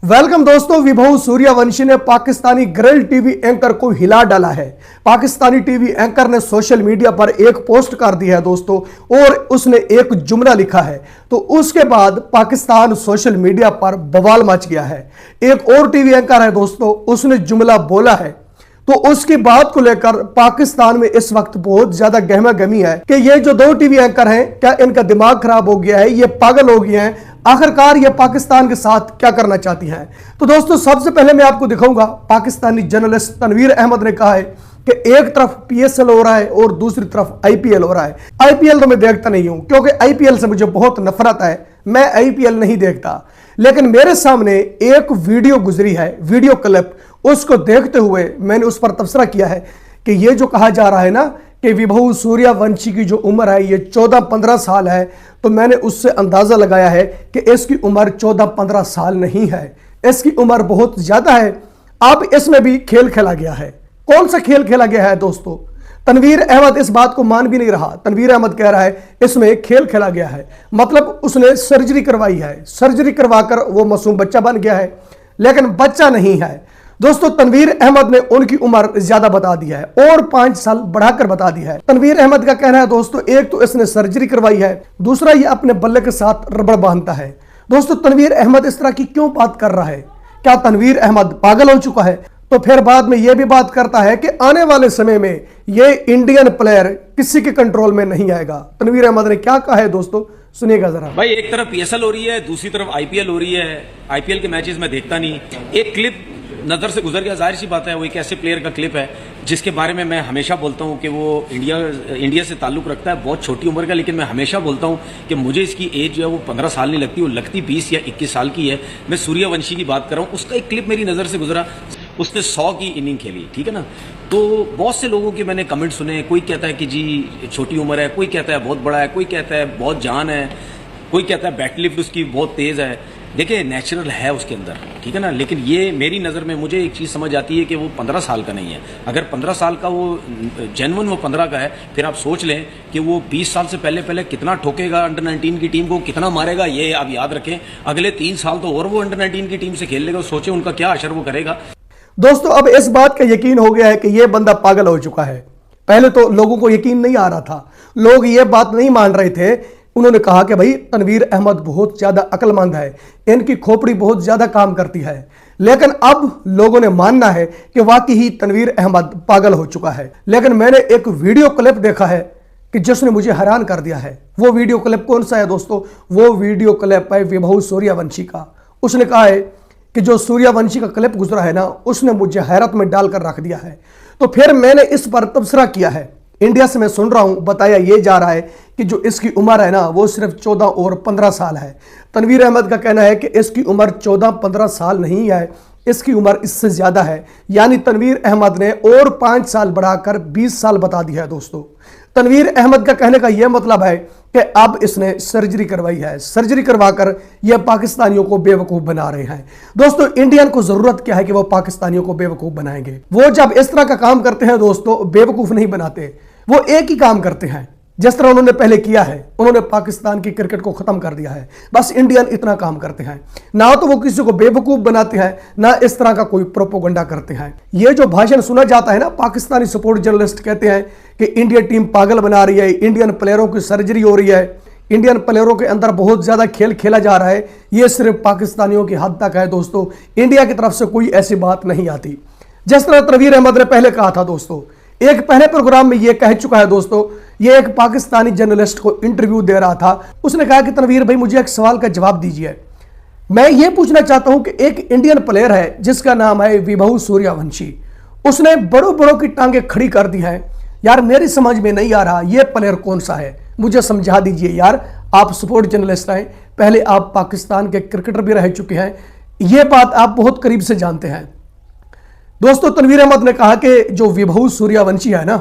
Welcome दोस्तों। विभू सूर्यवंशी ने Pakistani grill TV anchor को हिला डाला है। पाकिस्तानी टीवी एंकर ने सोशल मीडिया पर एक पोस्ट कर दी है दोस्तों, और उसने एक जुमला लिखा है। तो उसके बाद पाकिस्तान सोशल मीडिया पर बवाल मच गया है। एक और टीवी एंकर है दोस्तों, उसने जुमला बोला है, तो उसकी बात को लेकर पाकिस्तान में इस वक्त बहुत ज्यादा गहमा गहमी है कि ये जो दो टीवी एंकर हैं, क्या इनका दिमाग खराब हो गया है, ये पागल हो गए हैं, आखिरकार ये पाकिस्तान के साथ क्या करना चाहती हैं। तो दोस्तों सबसे पहले मैं आपको दिखाऊंगा, पाकिस्तानी जर्नलिस्ट तनवीर अहमद ने कहा है कि एक तरफ पीएसएल हो रहा है और दूसरी तरफ आईपीएल हो रहा है। आईपीएल तो मैं देखता नहीं हूं, क्योंकि आईपीएल से मुझे बहुत नफरत है, मैं आईपीएल नहीं देखता। लेकिन मेरे सामने एक वीडियो गुजरी है, वीडियो क्लिप, उसको देखते हुए मैंने उस पर तबसरा किया है कि ये जो कहा जा रहा है ना कि विभू सूर्यवंशी की जो उम्र है ये 14-15 साल है, तो मैंने उससे अंदाजा लगाया है कि इसकी उम्र 14-15 साल नहीं है, इसकी उम्र बहुत ज्यादा है। अब इसमें भी खेल खेला गया है। कौन सा खेल खेला गया है दोस्तों? तनवीर अहमद इस बात को मान भी नहीं रहा। तनवीर अहमद कह रहा है इसमें खेल खेला गया है, मतलब उसने सर्जरी करवाई है, सर्जरी करवाकर वो मासूम बच्चा बन गया है, लेकिन बच्चा नहीं है दोस्तों। तनवीर अहमद ने उनकी उम्र ज्यादा बता दी है और 5 साल बढ़ाकर बता दी है। तनवीर अहमद का कहना है दोस्तों, एक तो इसने सर्जरी करवाई है, दूसरा ये अपने बल्ले के साथ रबड़ बांधता है। दोस्तों तनवीर अहमद इस तरह की क्यों बात कर रहा है? क्या तनवीर अहमद पागल हो चुका है? तो फिर बाद में यह भी बात करता है कि आने वाले समय में ये इंडियन प्लेयर किसी के कंट्रोल में नहीं आएगा। तनवीर अहमद ने क्या कहा है दोस्तों, सुनिएगा जरा। भाई एक तरफ पीएसएल हो रही है, दूसरी तरफ आईपीएल हो रही है। आईपीएल के मैचेस में देखता नहीं, एक क्लिप नजर से गुजर गया, जाहिर सी बात है वो एक ऐसे प्लेयर का क्लिप है जिसके बारे में मैं हमेशा बोलता हूं कि वो इंडिया से ताल्लुक रखता है, बहुत छोटी उम्र का, लेकिन मैं हमेशा बोलता हूं कि मुझे इसकी एज जो है वो 15 साल नहीं लगती, वो लगती 20 या 21 साल की है। मैं सूर्यवंशी की बात कर रहा हूं, उसका एक क्लिप मेरी नजर से गुजरा, उसने 100 की इनिंग खेली, ठीक है ना। तो बहुत से लोगों के मैंने कमेंट सुने, कोई कहता है कि जी छोटी उम्र है, कोई कहता है बहुत बड़ा है, कोई कहता है बहुत जान है, कोई कहता है बैट लिफ्ट उसकी बहुत तेज है। देखिए नेचुरल है उसके अंदर, ठीक है ना, लेकिन ये मेरी नज़र में मुझे एक चीज़ समझ आती है कि वो 15 साल का नहीं है। अगर 15 साल का वो जेन्युइन वो 15 का है, फिर आप सोच लें कि वो 20 साल से पहले कितना ठोकेगा अंडर 19 की टीम को, कितना मारेगा, ये आप याद रखें। अगले 3 साल तो और वो अंडर 19 की टीम से खेल लेगा, सोचें उनका क्या असर वो करेगा। दोस्तों अब इस बात का यकीन हो गया है कि यह बंदा पागल हो चुका है। पहले तो लोगों को यकीन नहीं आ रहा था, लोग ये बात नहीं मान रहे थे। उन्होंने कहा कि भाई तनवीर अहमद बहुत ज्यादा अक्लमंद है, इनकी खोपड़ी बहुत ज्यादा काम करती है। लेकिन अब लोगों ने मानना है कि वाकई ही तनवीर अहमद पागल हो चुका है। लेकिन मैंने एक वीडियो क्लिप देखा है कि जिसने मुझे हैरान कर दिया है। वो वीडियो क्लिप कौन सा है दोस्तों? वो वीडियो क्लिप है विभू सूर्यवंशी का। उसने कहा है कि जो सूर्यवंशी का क्लिप गुजरा है ना, उसने मुझे हैरत में डालकर रख दिया है। तो फिर मैंने इस पर तबसरा किया है। इंडिया से मैं सुन रहा हूं, बताया ये जा रहा है कि जो इसकी उम्र है ना वो सिर्फ 14 और 15 साल है। तनवीर अहमद का कहना है कि इसकी उम्र 14-15 साल नहीं है, इसकी उम्र इससे ज्यादा है। यानी तनवीर अहमद ने और 5 साल बढ़ाकर 20 साल बता दिया है दोस्तों। तनवीर अहमद का कहने का यह मतलब है कि अब इसने सर्जरी करवाई है, सर्जरी करवाकर यह पाकिस्तानियों को बेवकूफ बना रहे हैं। दोस्तों इंडियन को जरूरत क्या है कि वो पाकिस्तानियों को बेवकूफ बनाएंगे? वो जब इस तरह का काम करते हैं दोस्तों, बेवकूफ नहीं बनाते, वो एक ही काम करते हैं जिस तरह उन्होंने पहले किया है। उन्होंने पाकिस्तान की क्रिकेट को खत्म कर दिया है। बस इंडियन इतना काम करते हैं, ना तो वो किसी को बेवकूफ बनाते हैं, ना इस तरह का कोई प्रोपोगंडा करते हैं। ये जो भाषण सुना जाता है ना, पाकिस्तानी सपोर्ट जर्नलिस्ट कहते हैं कि इंडियन टीम पागल बना रही है, इंडियन प्लेयरों की सर्जरी हो रही है, इंडियन प्लेयरों के अंदर बहुत ज्यादा खेल खेला जा रहा है। ये सिर्फ पाकिस्तानियों की हद तक है दोस्तों, इंडिया की तरफ से कोई ऐसी बात नहीं आती। जिस तरह तनवीर अहमद ने पहले कहा था दोस्तों, एक पहले प्रोग्राम में यह कह चुका है दोस्तों, ये एक पाकिस्तानी जर्नलिस्ट को इंटरव्यू दे रहा था। उसने कहा कि तनवीर भाई मुझे एक सवाल का जवाब दीजिए। मैं ये पूछना चाहता हूं कि एक इंडियन प्लेयर है जिसका नाम है विभू सूर्यवंशी, उसने बड़ों बड़ों की टांगे खड़ी कर दी है। यार मेरी समझ में नहीं आ रहा ये प्लेयर कौन सा है, मुझे समझा दीजिए यार। आप स्पोर्ट जर्नलिस्ट हैं, पहले आप पाकिस्तान के क्रिकेटर भी रह चुके हैं, ये बात आप बहुत करीब से जानते हैं। दोस्तों तनवीर अहमद ने कहा कि जो विभू सूर्यवंशी है ना,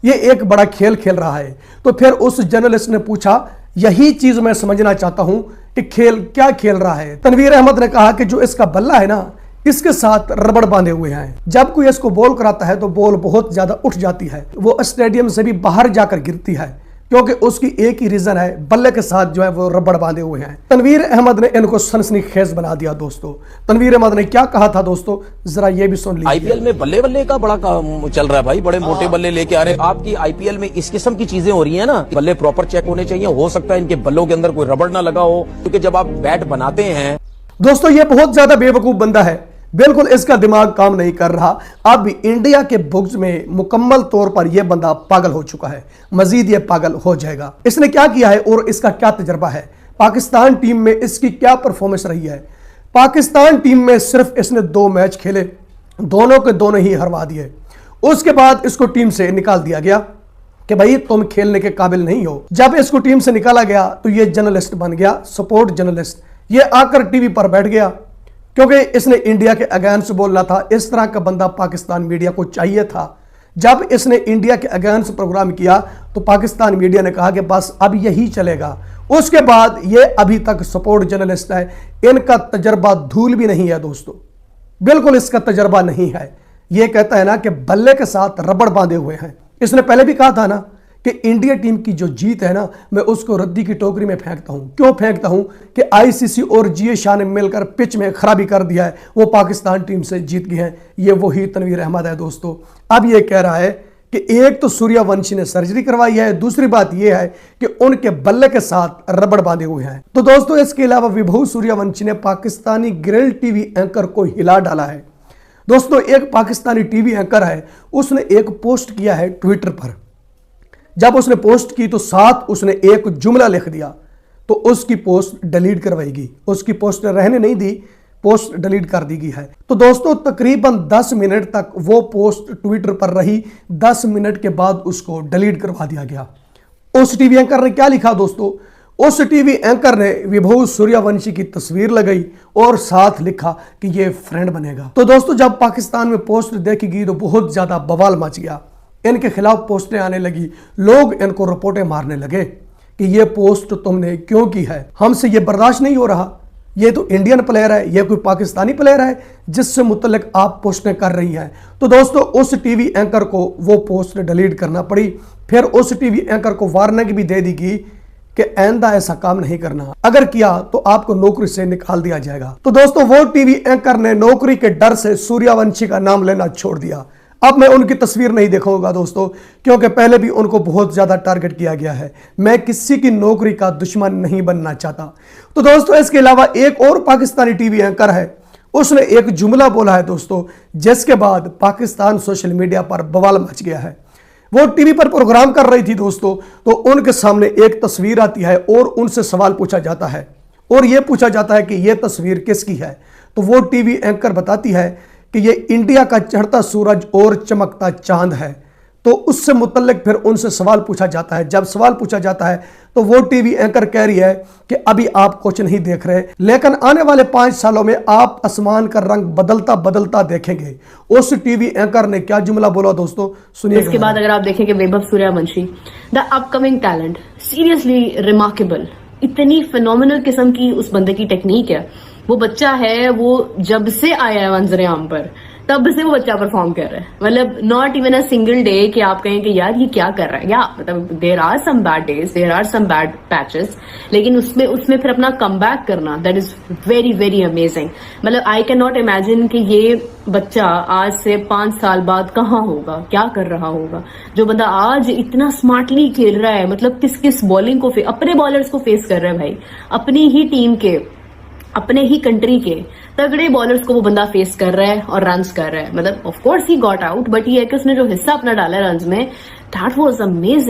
ये एक बड़ा खेल खेल रहा है। तो फिर उस जर्नलिस्ट ने पूछा, यही चीज मैं समझना चाहता हूं कि खेल क्या खेल रहा है। तनवीर अहमद ने कहा कि जो इसका बल्ला है ना, इसके साथ रबड़ बांधे हुए हैं, जब कोई इसको बॉल कराता है तो बॉल बहुत ज्यादा उठ जाती है, वो स्टेडियम से भी बाहर जाकर गिरती है। क्योंकि उसकी एक ही रीजन है, बल्ले के साथ जो है वो रबड़ बांधे हुए हैं। तनवीर अहमद ने इनको सनसनीखेज बना दिया दोस्तों। तनवीर अहमद ने क्या कहा था दोस्तों, जरा ये भी सुन लीजिए। आईपीएल में बल्ले बल्ले का बड़ा काम चल रहा है भाई, बड़े मोटे बल्ले लेके आ रहे हैं। आपकी आईपीएल में इस किस्म की चीजें हो रही है ना, बल्ले प्रॉपर चेक होने चाहिए। हो सकता है इनके बल्लों के अंदर कोई रबड़ ना लगा हो, क्योंकि जब आप बैट बनाते हैं। दोस्तों ये बहुत ज्यादा बेवकूफ बंदा है, बिल्कुल इसका दिमाग काम नहीं कर रहा। अब इंडिया के बुक्स में मुकम्मल तौर पर यह बंदा पागल हो चुका है, मजीद ये पागल हो जाएगा। इसने क्या किया है और इसका क्या तजर्बा है, पाकिस्तान टीम में इसकी क्या परफॉर्मेंस रही है। पाकिस्तान टीम में सिर्फ इसने 2 मैच खेले, दोनों के दोनों ही हरवा दिए। उसके बाद इसको टीम से निकाल दिया गया कि भाई तुम खेलने के काबिल नहीं हो। जब इसको टीम से निकाला गया तो ये जर्नलिस्ट बन गया, सपोर्ट जर्नलिस्ट। ये आकर टीवी पर बैठ गया क्योंकि इसने इंडिया के अगेंस्ट बोलना था। इस तरह का बंदा पाकिस्तान मीडिया को चाहिए था। जब इसने इंडिया के अगेंस्ट प्रोग्राम किया तो पाकिस्तान मीडिया ने कहा कि बस अब यही चलेगा। उसके बाद ये अभी तक सपोर्ट जर्नलिस्ट है, इनका तजर्बा धूल भी नहीं है दोस्तों, बिल्कुल इसका तजर्बा नहीं है। ये कहता है ना कि बल्ले के साथ रबड़ बांधे हुए हैं। इसने पहले भी कहा था ना कि इंडिया टीम की जो जीत है ना, मैं उसको रद्दी की टोकरी में फेंकता हूं। क्यों फेंकता हूं कि आईसीसी और जीए शाह ने मिलकर पिच में खराबी कर दिया है, वो पाकिस्तान टीम से जीत गए हैं। ये वही तनवीर अहमद है दोस्तों। अब ये कह रहा है कि एक तो सूर्यवंशी ने सर्जरी करवाई है, दूसरी बात यह है कि उनके बल्ले के साथ रबड़ बांधे हुए हैं। तो दोस्तों इसके अलावा विभू सूर्यवंशी ने पाकिस्तानी ग्रिल टीवी एंकर को हिला डाला है। दोस्तों एक पाकिस्तानी टीवी एंकर है, उसने एक पोस्ट किया है ट्विटर पर। जब उसने पोस्ट की तो साथ उसने एक जुमला लिख दिया, तो उसकी पोस्ट डिलीट करवाएगी। उसकी पोस्ट रहने नहीं दी, पोस्ट डिलीट कर दी गई है। तो दोस्तों तकरीबन 10 मिनट तक वो पोस्ट ट्विटर पर रही, 10 मिनट के बाद उसको डिलीट करवा दिया गया। उस टीवी एंकर ने क्या लिखा दोस्तों, उस टीवी एंकर ने विभू सूर्यवंशी की तस्वीर लगाई और साथ लिखा कि ये फ्रेंड बनेगा। तो दोस्तों जब पाकिस्तान में पोस्ट देखी गई तो बहुत ज्यादा बवाल मच गया। इनके खिलाफ पोस्टें आने लगी, लोग इनको रिपोर्टें मारने लगे कि ये पोस्ट तुमने क्यों की है, हमसे ये बर्दाश्त नहीं हो रहा। ये तो इंडियन प्लेयर है, ये कोई पाकिस्तानी प्लेयर है जिससे मुतल्लिक आप पोस्टें कर रही हैं। तो दोस्तों उस टीवी एंकर को वो पोस्ट डिलीट करना पड़ी। फिर उस टीवी एंकर को वार्निंग भी दे दी गई कि आइंदा ऐसा काम नहीं करना, अगर किया तो आपको नौकरी से निकाल दिया जाएगा। तो दोस्तों वो टीवी एंकर ने नौकरी के डर से सूर्यवंशी का नाम लेना छोड़ दिया। अब मैं उनकी तस्वीर नहीं देखूंगा दोस्तों, क्योंकि पहले भी उनको बहुत ज्यादा टारगेट किया गया है। मैं किसी की नौकरी का दुश्मन नहीं बनना चाहता। तो दोस्तों इसके अलावा एक और पाकिस्तानी टीवी एंकर है, उसने एक जुमला बोला है दोस्तों, जिसके बाद पाकिस्तान सोशल मीडिया पर बवाल मच गया है। वो टीवी पर प्रोग्राम कर रही थी दोस्तों, तो उनके सामने एक तस्वीर आती है और उनसे सवाल पूछा जाता है और यह पूछा जाता है कि यह तस्वीर किसकी है। तो वो टीवी एंकर बताती है कि ये इंडिया का चढ़ता सूरज और चमकता चांद है। तो उससे मुतल्लिक फिर उनसे सवाल पूछा जाता है। जब सवाल पूछा जाता है तो वो टीवी एंकर कह रही है कि अभी आप कुछ नहीं देख रहे, लेकिन आने वाले 5 सालों में आप आसमान का रंग बदलता बदलता देखेंगे। उस टीवी एंकर ने क्या जुमला बोला दोस्तों, सुनिए। इसके बाद अगर आप देखेंगे Vaibhav Suryavanshi, the upcoming talent, seriously remarkable, इतनी फिनोमिनल किस्म की उस बंदे की टेक्निक है। वो बच्चा है, वो जब से आया है मंजर आम पर तब से वो बच्चा परफॉर्म कर रहा है। मतलब not even a single day कि आप कहें कि यार ये क्या कर रहा है। या मतलब there are some bad days, there are some bad patches, लेकिन उसमें फिर अपना कमबैक करना, that is very very amazing. मतलब आई कैन नॉट इमेजिन कि ये बच्चा आज से 5 साल बाद कहाँ होगा, क्या कर रहा होगा। जो बंदा आज इतना स्मार्टली खेल रहा है, मतलब किस किस बॉलिंग को अपने बॉलर्स को फेस कर रहा है भाई, अपनी ही टीम के, अपने ही कंट्री के तगड़े बॉलर्स को वो बंदा फेस कर रहा है और रन्स कर रहा है। मतलब of course he got out, but ये है कि उसने जो हिस्सा अपना डाला है रन्स में, दैट वाज अमेजिंग।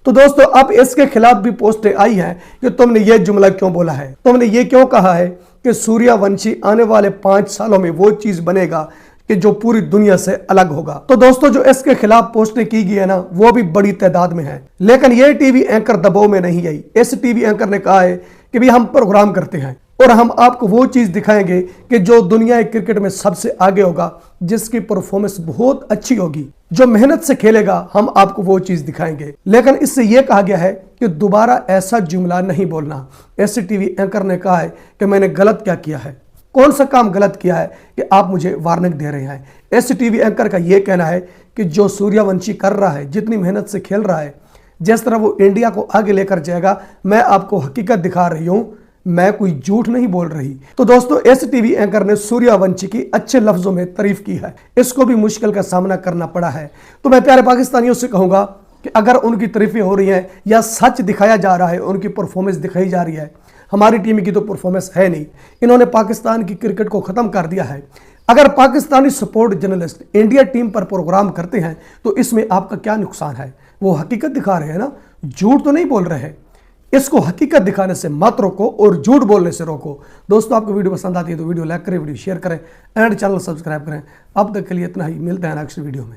तो दोस्तों अब इसके खिलाफ भी पोस्टें आई हैं कि तुमने ये जुमला क्यों बोला है, तुमने ये क्यों कहा है कि सूर्यवंशी आने वाले 5 सालों में वो चीज बनेगा कि जो पूरी दुनिया से अलग होगा। तो दोस्तों जो इसके खिलाफ पोस्टें की गई है ना, वो भी बड़ी तादाद में है, लेकिन ये टीवी एंकर दबाव में नहीं आई। इस टीवी एंकर ने कहा है कि भी हम प्रोग्राम करते हैं और हम आपको वो चीज दिखाएंगे कि जो दुनिया क्रिकेट में सबसे आगे होगा, जिसकी परफॉर्मेंस बहुत अच्छी होगी, जो मेहनत से खेलेगा, हम आपको वो चीज दिखाएंगे। लेकिन इससे यह कहा गया है कि दोबारा ऐसा जुमला नहीं बोलना। ऐसे टीवी एंकर ने कहा है कि मैंने गलत क्या किया है, कौन सा काम गलत किया है कि आप मुझे वार्निंग दे रहे हैं। ऐसे टीवी एंकर का यह कहना है कि जो सूर्यवंशी कर रहा है, जितनी मेहनत से खेल रहा है, जिस तरह वो इंडिया को आगे लेकर जाएगा, मैं आपको हकीकत दिखा रही हूं, मैं कोई झूठ नहीं बोल रही। तो दोस्तों, इस टीवी एंकर ने सूर्यवंशी की अच्छे लफ्जों में तारीफ की है, इसको भी मुश्किल का सामना करना पड़ा है। तो मैं प्यारे पाकिस्तानियों से कहूंगा कि अगर उनकी तारीफें हो रही हैं या सच दिखाया जा रहा है, उनकी परफॉर्मेंस दिखाई जा रही है, हमारी टीम की तो परफॉर्मेंस है नहीं। इन्होंने पाकिस्तान की क्रिकेट को खत्म कर दिया है। अगर Pakistani sport journalist India team पर प्रोग्राम करते हैं तो इसमें आपका क्या नुकसान है? वो हकीकत दिखा रहे हैं ना, झूठ तो नहीं बोल रहे हैं। इसको हकीकत दिखाने से मत रोको और झूठ बोलने से रोको। दोस्तों, आपको वीडियो पसंद आती है तो वीडियो लाइक करें, वीडियो शेयर करें एंड चैनल सब्सक्राइब करें। अब तक के लिए इतना ही, मिलते हैं नेक्स्ट वीडियो में।